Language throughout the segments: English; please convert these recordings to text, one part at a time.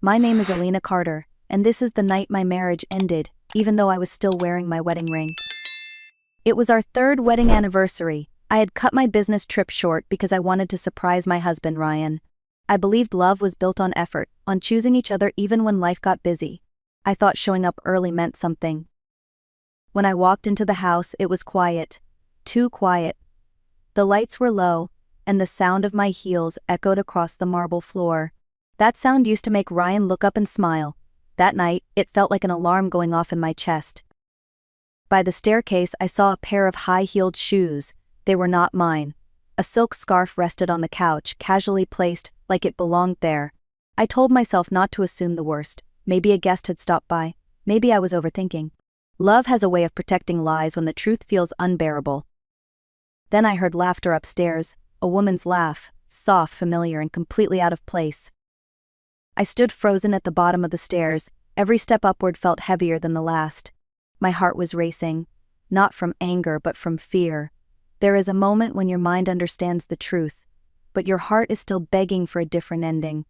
My name is Alina Carter, and this is the night my marriage ended, even though I was still wearing my wedding ring. It was our third wedding anniversary. I had cut my business trip short because I wanted to surprise my husband, Ryan. I believed love was built on effort, on choosing each other even when life got busy. I thought showing up early meant something. When I walked into the house, it was quiet. Too quiet. The lights were low, and the sound of my heels echoed across the marble floor. That sound used to make Ryan look up and smile. That night, it felt like an alarm going off in my chest. By the staircase, I saw a pair of high-heeled shoes. They were not mine. A silk scarf rested on the couch, casually placed, like it belonged there. I told myself not to assume the worst. Maybe a guest had stopped by. Maybe I was overthinking. Love has a way of protecting lies when the truth feels unbearable. Then I heard laughter upstairs, a woman's laugh, soft, familiar, and completely out of place. I stood frozen at the bottom of the stairs. Every step upward felt heavier than the last. My heart was racing, not from anger but from fear. There is a moment when your mind understands the truth, but your heart is still begging for a different ending.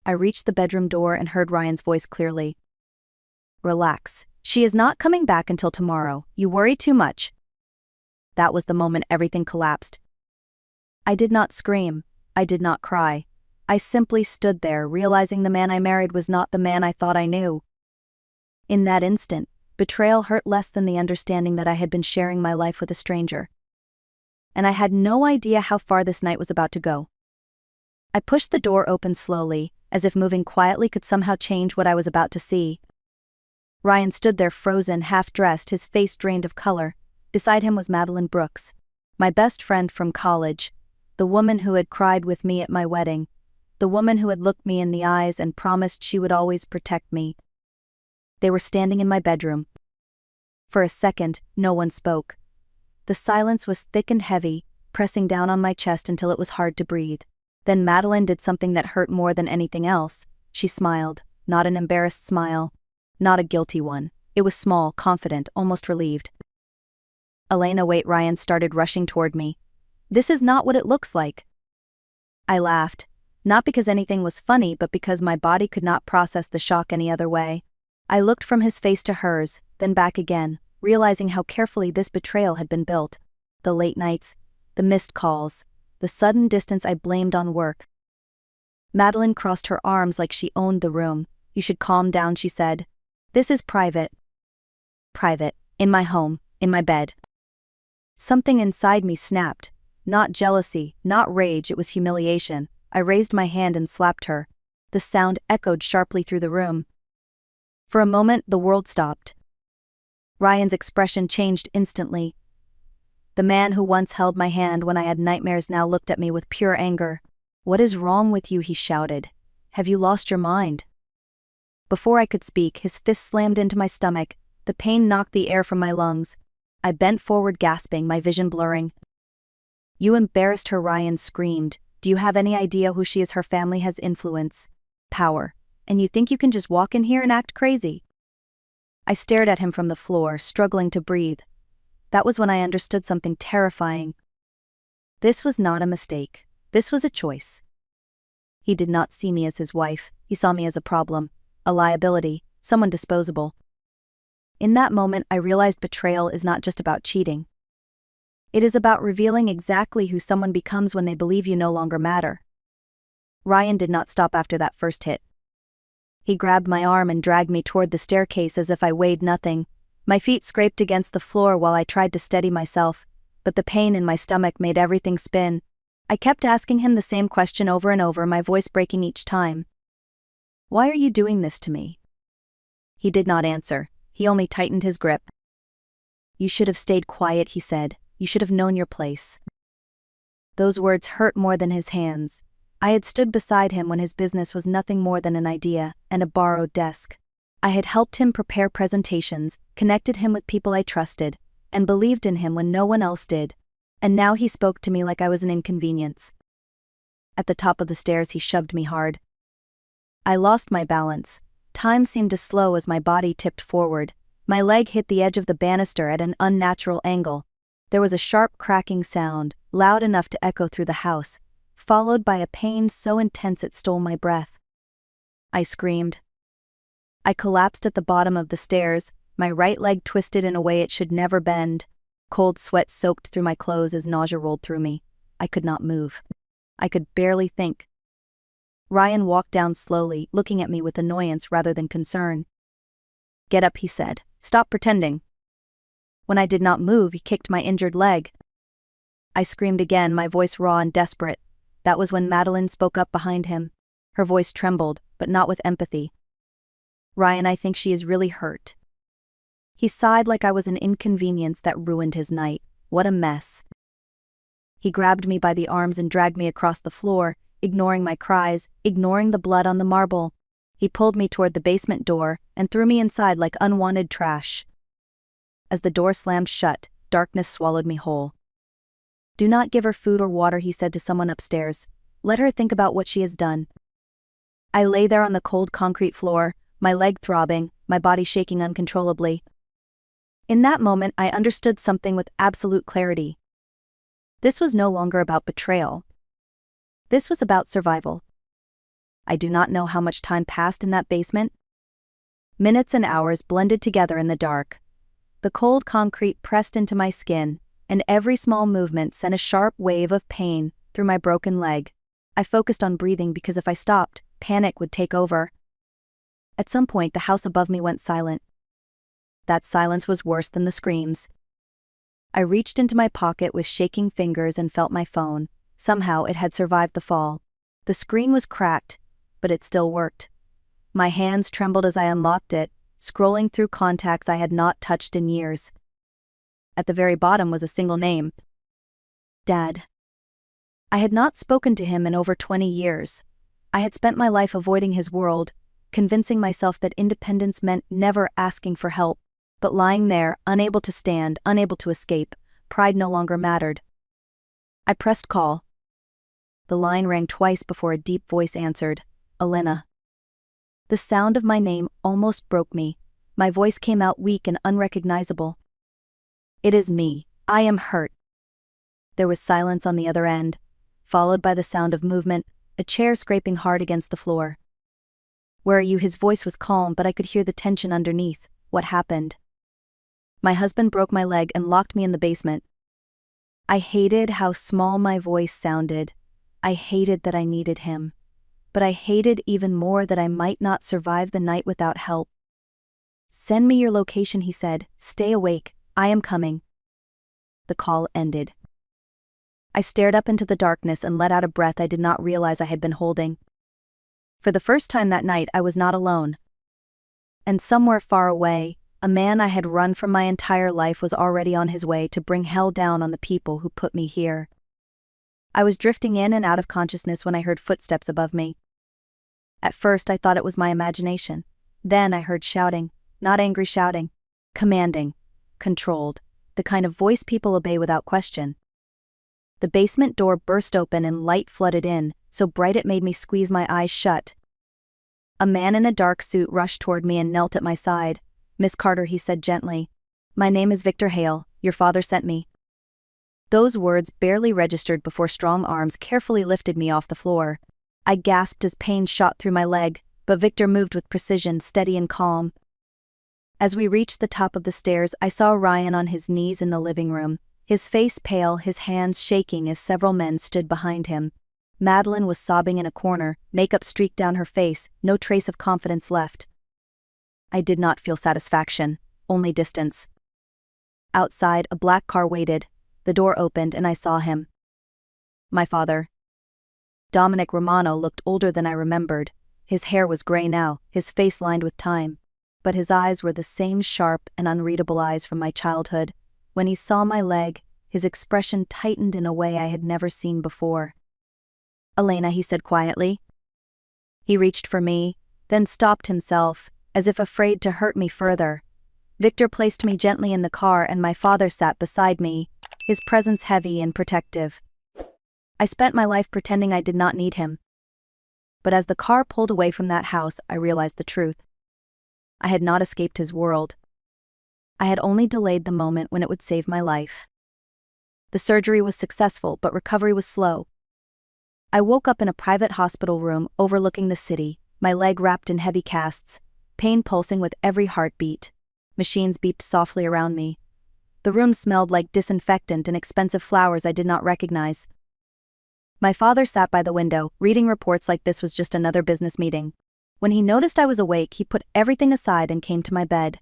I reached the bedroom door and heard Ryan's voice clearly. "Relax. She is not coming back until tomorrow. You worry too much." That was the moment everything collapsed. I did not scream. I did not cry. I simply stood there, realizing the man I married was not the man I thought I knew. In that instant, betrayal hurt less than the understanding that I had been sharing my life with a stranger. And I had no idea how far this night was about to go. I pushed the door open slowly, as if moving quietly could somehow change what I was about to see. Ryan stood there frozen, half-dressed, his face drained of color. Beside him was Madeline Brooks, my best friend from college, the woman who had cried with me at my wedding, the woman who had looked me in the eyes and promised she would always protect me. They were standing in my bedroom. For a second, no one spoke. The silence was thick and heavy, pressing down on my chest until it was hard to breathe. Then Madeline did something that hurt more than anything else. She smiled, not an embarrassed smile, not a guilty one. It was small, confident, almost relieved. "Elena, wait." Ryan started rushing toward me. "This is not what it looks like." I laughed, not because anything was funny but because my body could not process the shock any other way. I looked from his face to hers, then back again, realizing how carefully this betrayal had been built. The late nights, the missed calls, the sudden distance I blamed on work. Madeline crossed her arms like she owned the room. "You should calm down," she said. "This is private." Private, in my home, in my bed. Something inside me snapped. Not jealousy, not rage, it was humiliation. I raised my hand and slapped her. The sound echoed sharply through the room. For a moment, the world stopped. Ryan's expression changed instantly. The man who once held my hand when I had nightmares now looked at me with pure anger. "What is wrong with you?" he shouted. "Have you lost your mind?" Before I could speak, his fist slammed into my stomach. The pain knocked the air from my lungs. I bent forward, gasping, my vision blurring. "You embarrassed her," Ryan screamed. "Do you have any idea who she is? Her family has influence, power, and you think you can just walk in here and act crazy?" I stared at him from the floor, struggling to breathe. That was when I understood something terrifying. This was not a mistake. This was a choice. He did not see me as his wife. He saw me as a problem, a liability, someone disposable. In that moment, I realized betrayal is not just about cheating. It is about revealing exactly who someone becomes when they believe you no longer matter. Ryan did not stop after that first hit. He grabbed my arm and dragged me toward the staircase as if I weighed nothing. My feet scraped against the floor while I tried to steady myself, but the pain in my stomach made everything spin. I kept asking him the same question over and over, my voice breaking each time. "Why are you doing this to me?" He did not answer. He only tightened his grip. "You should have stayed quiet," he said. "You should have known your place." Those words hurt more than his hands. I had stood beside him when his business was nothing more than an idea and a borrowed desk. I had helped him prepare presentations, connected him with people I trusted, and believed in him when no one else did. And now he spoke to me like I was an inconvenience. At the top of the stairs, he shoved me hard. I lost my balance. Time seemed to slow as my body tipped forward. My leg hit the edge of the banister at an unnatural angle. There was a sharp cracking sound, loud enough to echo through the house, followed by a pain so intense it stole my breath. I screamed. I collapsed at the bottom of the stairs, my right leg twisted in a way it should never bend. Cold sweat soaked through my clothes as nausea rolled through me. I could not move. I could barely think. Ryan walked down slowly, looking at me with annoyance rather than concern. "Get up," he said. "Stop pretending." When I did not move, he kicked my injured leg. I screamed again, my voice raw and desperate. That was when Madeline spoke up behind him. Her voice trembled, but not with empathy. "Ryan, I think she is really hurt." He sighed like I was an inconvenience that ruined his night. What a mess. He grabbed me by the arms and dragged me across the floor, ignoring my cries, ignoring the blood on the marble. He pulled me toward the basement door and threw me inside like unwanted trash. As the door slammed shut, darkness swallowed me whole. "Do not give her food or water," he said to someone upstairs. "Let her think about what she has done." I lay there on the cold concrete floor, my leg throbbing, my body shaking uncontrollably. In that moment, I understood something with absolute clarity. This was no longer about betrayal. This was about survival. I do not know how much time passed in that basement. Minutes and hours blended together in the dark. The cold concrete pressed into my skin, and every small movement sent a sharp wave of pain through my broken leg. I focused on breathing because if I stopped, panic would take over. At some point, the house above me went silent. That silence was worse than the screams. I reached into my pocket with shaking fingers and felt my phone. Somehow it had survived the fall. The screen was cracked, but it still worked. My hands trembled as I unlocked it, scrolling through contacts I had not touched in years. At the very bottom was a single name. Dad. I had not spoken to him in over 20 years. I had spent my life avoiding his world, convincing myself that independence meant never asking for help. But lying there, unable to stand, unable to escape, pride no longer mattered. I pressed call. The line rang twice before a deep voice answered, "Elena." The sound of my name almost broke me. My voice came out weak and unrecognizable. "It is me. I am hurt." There was silence on the other end, followed by the sound of movement, a chair scraping hard against the floor. "Where are you?" His voice was calm, but I could hear the tension underneath. What happened? My husband broke my leg and locked me in the basement. I hated how small my voice sounded. I hated that I needed him. But I hated even more that I might not survive the night without help. "Send me your location," he said. "Stay awake. I am coming." The call ended. I stared up into the darkness and let out a breath I did not realize I had been holding. For the first time that night, I was not alone. And somewhere far away, a man I had run from my entire life was already on his way to bring hell down on the people who put me here. I was drifting in and out of consciousness when I heard footsteps above me. At first I thought it was my imagination. Then I heard shouting, not angry shouting, commanding, controlled, the kind of voice people obey without question. The basement door burst open and light flooded in, so bright it made me squeeze my eyes shut. A man in a dark suit rushed toward me and knelt at my side. "Miss Carter," he said gently. "My name is Victor Hale. Your father sent me." Those words barely registered before strong arms carefully lifted me off the floor. I gasped as pain shot through my leg, but Victor moved with precision, steady and calm. As we reached the top of the stairs, I saw Ryan on his knees in the living room, his face pale, his hands shaking as several men stood behind him. Madeline was sobbing in a corner, makeup streaked down her face, no trace of confidence left. I did not feel satisfaction, only distance. Outside, a black car waited. The door opened and I saw him. My father. Dominic Romano looked older than I remembered. His hair was gray now, his face lined with time. But his eyes were the same sharp and unreadable eyes from my childhood. When he saw my leg, his expression tightened in a way I had never seen before. "Elena," he said quietly. He reached for me, then stopped himself, as if afraid to hurt me further. Victor placed me gently in the car and my father sat beside me, his presence heavy and protective. I spent my life pretending I did not need him. But as the car pulled away from that house, I realized the truth. I had not escaped his world. I had only delayed the moment when it would save my life. The surgery was successful, but recovery was slow. I woke up in a private hospital room overlooking the city, my leg wrapped in heavy casts, pain pulsing with every heartbeat. Machines beeped softly around me. The room smelled like disinfectant and expensive flowers I did not recognize. My father sat by the window, reading reports like this was just another business meeting. When he noticed I was awake, he put everything aside and came to my bed.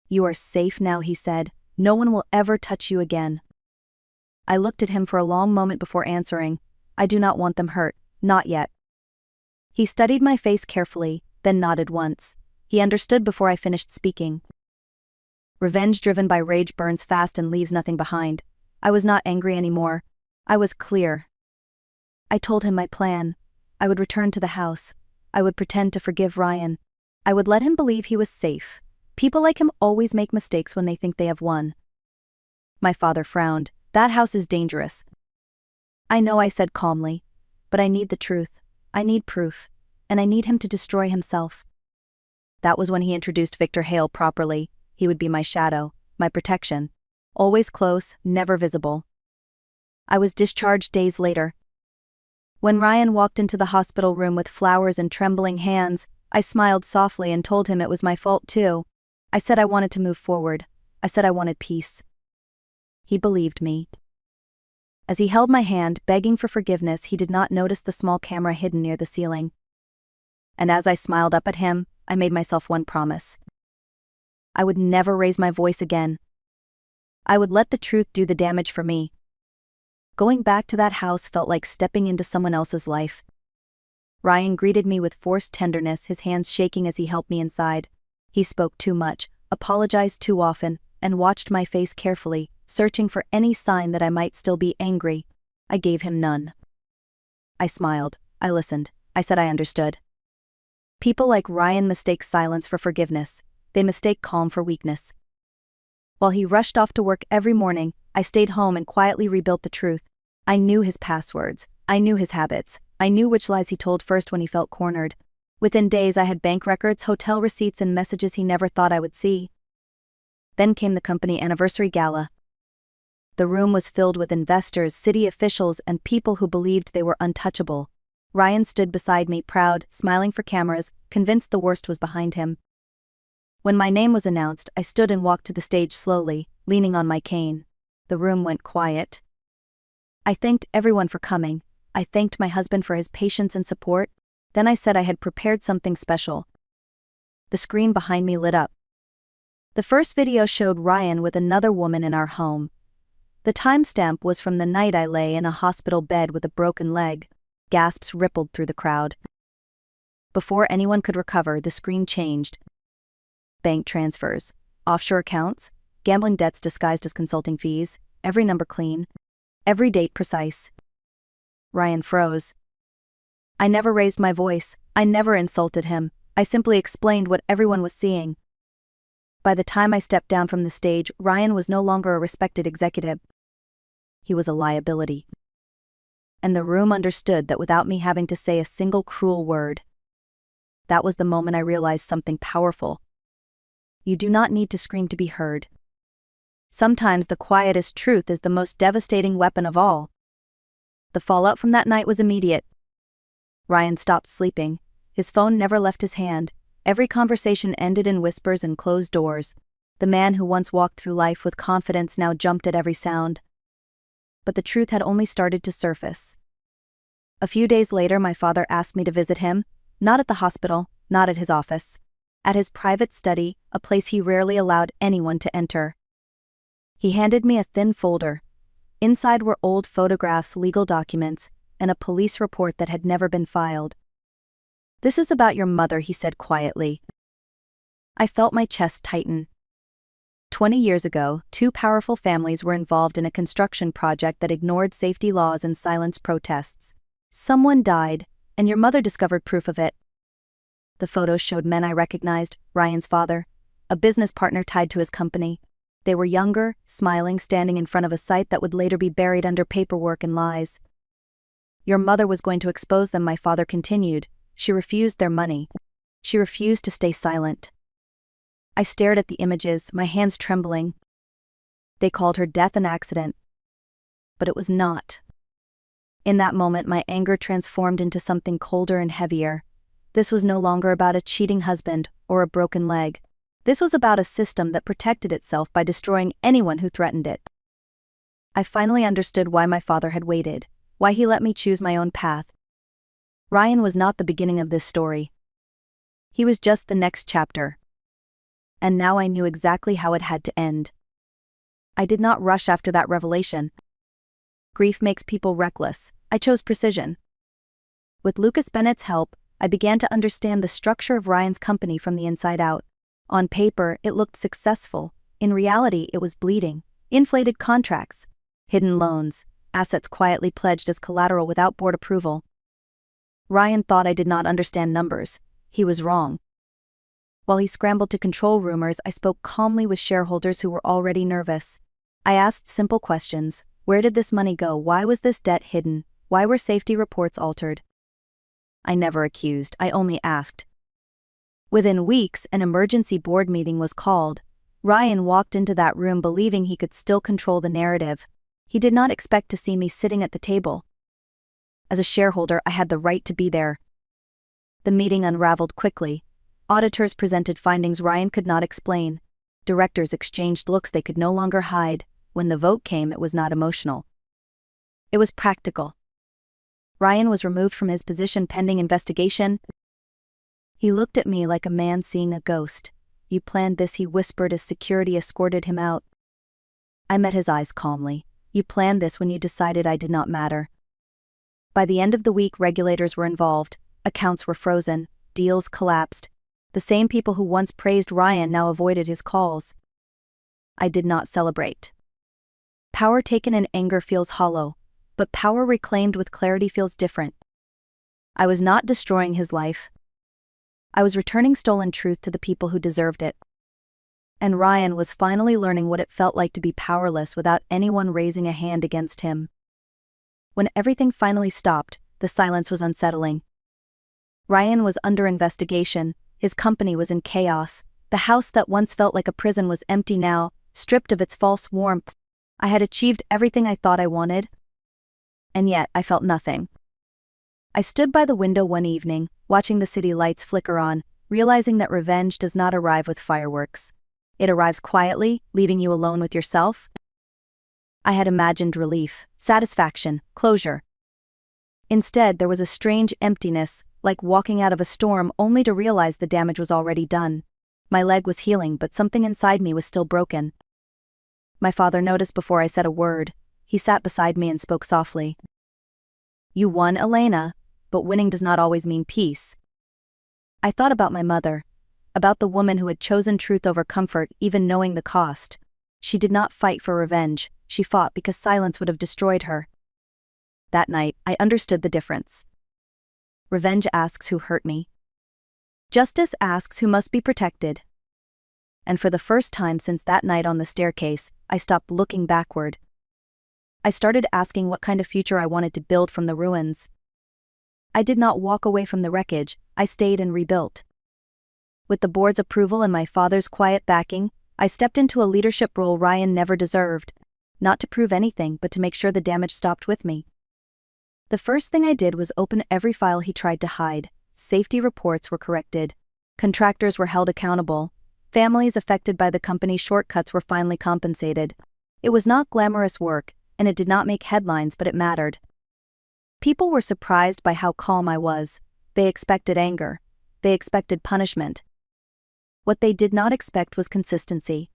"You are safe now," he said. "No one will ever touch you again." I looked at him for a long moment before answering. "I do not want them hurt, not yet." He studied my face carefully, then nodded once. He understood before I finished speaking. Revenge driven by rage burns fast and leaves nothing behind. I was not angry anymore. I was clear. I told him my plan. I would return to the house. I would pretend to forgive Ryan. I would let him believe he was safe. People like him always make mistakes when they think they have won. My father frowned. "That house is dangerous." "I know," I said calmly. "But I need the truth. I need proof. And I need him to destroy himself." That was when he introduced Victor Hale properly. He would be my shadow, my protection. Always close, never visible. I was discharged days later. When Ryan walked into the hospital room with flowers and trembling hands, I smiled softly and told him it was my fault too. I said I wanted to move forward. I said I wanted peace. He believed me. As he held my hand, begging for forgiveness, he did not notice the small camera hidden near the ceiling. And as I smiled up at him, I made myself one promise. I would never raise my voice again. I would let the truth do the damage for me. Going back to that house felt like stepping into someone else's life. Ryan greeted me with forced tenderness, his hands shaking as he helped me inside. He spoke too much, apologized too often, and watched my face carefully, searching for any sign that I might still be angry. I gave him none. I smiled. I listened. I said I understood. People like Ryan mistake silence for forgiveness. They mistake calm for weakness. While he rushed off to work every morning, I stayed home and quietly rebuilt the truth. I knew his passwords. I knew his habits. I knew which lies he told first when he felt cornered. Within days, I had bank records, hotel receipts, and messages he never thought I would see. Then came the company anniversary gala. The room was filled with investors, city officials, and people who believed they were untouchable. Ryan stood beside me, proud, smiling for cameras, convinced the worst was behind him. When my name was announced, I stood and walked to the stage slowly, leaning on my cane. The room went quiet. I thanked everyone for coming. I thanked my husband for his patience and support. Then I said I had prepared something special. The screen behind me lit up. The first video showed Ryan with another woman in our home. The timestamp was from the night I lay in a hospital bed with a broken leg. Gasps rippled through the crowd. Before anyone could recover, the screen changed. Bank transfers, offshore accounts, gambling debts disguised as consulting fees, every number clean, every date precise. Ryan froze. I never raised my voice. I never insulted him. I simply explained what everyone was seeing. By the time I stepped down from the stage, Ryan was no longer a respected executive. He was a liability. And the room understood that without me having to say a single cruel word. That was the moment I realized something powerful. You do not need to scream to be heard. Sometimes the quietest truth is the most devastating weapon of all. The fallout from that night was immediate. Ryan stopped sleeping. His phone never left his hand. Every conversation ended in whispers and closed doors. The man who once walked through life with confidence now jumped at every sound. But the truth had only started to surface. A few days later, my father asked me to visit him, not at the hospital, not at his office. At his private study, a place he rarely allowed anyone to enter. He handed me a thin folder. Inside were old photographs, legal documents, and a police report that had never been filed. "This is about your mother," he said quietly. I felt my chest tighten. 20 years ago, two powerful families were involved in a construction project that ignored safety laws and silenced protests. Someone died, and your mother discovered proof of it. The photos showed men I recognized, Ryan's father, a business partner tied to his company. They were younger, smiling, standing in front of a site that would later be buried under paperwork and lies. Your mother was going to expose them, my father continued. She refused their money. She refused to stay silent. I stared at the images, my hands trembling. They called her death an accident. But it was not. In that moment, my anger transformed into something colder and heavier. This was no longer about a cheating husband or a broken leg. This was about a system that protected itself by destroying anyone who threatened it. I finally understood why my father had waited, why he let me choose my own path. Ryan was not the beginning of this story. He was just the next chapter. And now I knew exactly how it had to end. I did not rush after that revelation. Grief makes people reckless. I chose precision. With Lucas Bennett's help, I began to understand the structure of Ryan's company from the inside out. On paper, it looked successful. In reality, it was bleeding. Inflated contracts, hidden loans, assets quietly pledged as collateral without board approval. Ryan thought I did not understand numbers. He was wrong. While he scrambled to control rumors, I spoke calmly with shareholders who were already nervous. I asked simple questions. Where did this money go? Why was this debt hidden? Why were safety reports altered? I never accused, I only asked. Within weeks, an emergency board meeting was called. Ryan walked into that room believing he could still control the narrative. He did not expect to see me sitting at the table. As a shareholder, I had the right to be there. The meeting unraveled quickly. Auditors presented findings Ryan could not explain. Directors exchanged looks they could no longer hide. When the vote came, it was not emotional. It was practical. Ryan was removed from his position pending investigation. He looked at me like a man seeing a ghost. You planned this, he whispered as security escorted him out. I met his eyes calmly. You planned this when you decided I did not matter. By the end of the week, regulators were involved. Accounts were frozen. Deals collapsed. The same people who once praised Ryan now avoided his calls. I did not celebrate. Power taken in anger feels hollow, but power reclaimed with clarity feels different. I was not destroying his life. I was returning stolen truth to the people who deserved it. And Ryan was finally learning what it felt like to be powerless without anyone raising a hand against him. When everything finally stopped, the silence was unsettling. Ryan was under investigation. His company was in chaos. The house that once felt like a prison was empty now, stripped of its false warmth. I had achieved everything I thought I wanted. And yet, I felt nothing. I stood by the window one evening, watching the city lights flicker on, realizing that revenge does not arrive with fireworks. It arrives quietly, leaving you alone with yourself. I had imagined relief, satisfaction, closure. Instead, there was a strange emptiness, like walking out of a storm only to realize the damage was already done. My leg was healing, but something inside me was still broken. My father noticed before I said a word. He sat beside me and spoke softly. You won, Elena, but winning does not always mean peace. I thought about my mother, about the woman who had chosen truth over comfort, even knowing the cost. She did not fight for revenge, she fought because silence would have destroyed her. That night, I understood the difference. Revenge asks who hurt me. Justice asks who must be protected. And for the first time since that night on the staircase, I stopped looking backward. I started asking what kind of future I wanted to build from the ruins. I did not walk away from the wreckage, I stayed and rebuilt. With the board's approval and my father's quiet backing, I stepped into a leadership role Ryan never deserved. Not to prove anything, but to make sure the damage stopped with me. The first thing I did was open every file he tried to hide. Safety reports were corrected. Contractors were held accountable. Families affected by the company's shortcuts were finally compensated. It was not glamorous work, and it did not make headlines, but it mattered. People were surprised by how calm I was. They expected anger. They expected punishment. What they did not expect was consistency.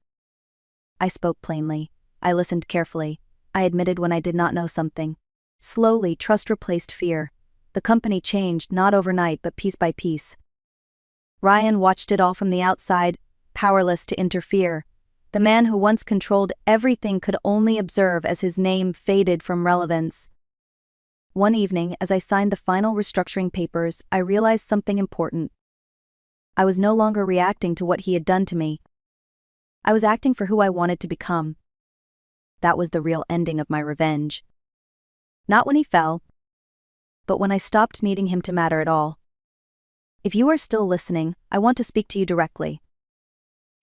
I spoke plainly. I listened carefully. I admitted when I did not know something. Slowly, trust replaced fear. The company changed, not overnight, but piece by piece. Ryan watched it all from the outside, powerless to interfere. The man who once controlled everything could only observe as his name faded from relevance. One evening, as I signed the final restructuring papers, I realized something important. I was no longer reacting to what he had done to me. I was acting for who I wanted to become. That was the real ending of my revenge. Not when he fell, but when I stopped needing him to matter at all. If you are still listening, I want to speak to you directly.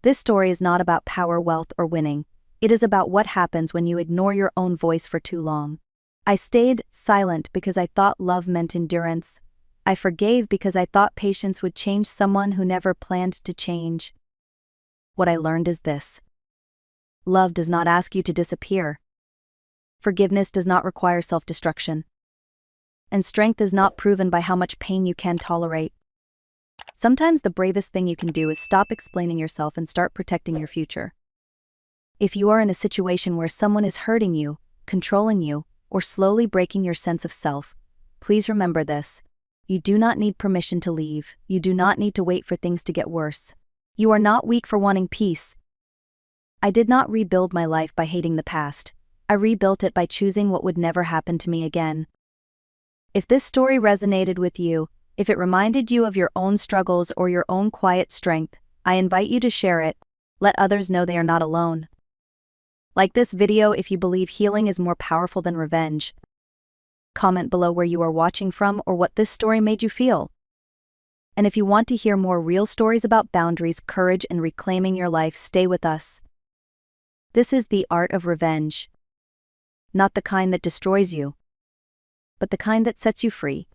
This story is not about power, wealth, or winning. It is about what happens when you ignore your own voice for too long. I stayed silent because I thought love meant endurance. I forgave because I thought patience would change someone who never planned to change. What I learned is this: love does not ask you to disappear. Forgiveness does not require self-destruction. And strength is not proven by how much pain you can tolerate. Sometimes the bravest thing you can do is stop explaining yourself and start protecting your future. If you are in a situation where someone is hurting you, controlling you, or slowly breaking your sense of self, please remember this: you do not need permission to leave. You do not need to wait for things to get worse. You are not weak for wanting peace. I did not rebuild my life by hating the past. I rebuilt it by choosing what would never happen to me again. If this story resonated with you, if it reminded you of your own struggles or your own quiet strength, I invite you to share it. Let others know they are not alone. Like this video if you believe healing is more powerful than revenge. Comment below where you are watching from or what this story made you feel. And if you want to hear more real stories about boundaries, courage, and reclaiming your life, stay with us. This is the art of revenge. Not the kind that destroys you, but the kind that sets you free.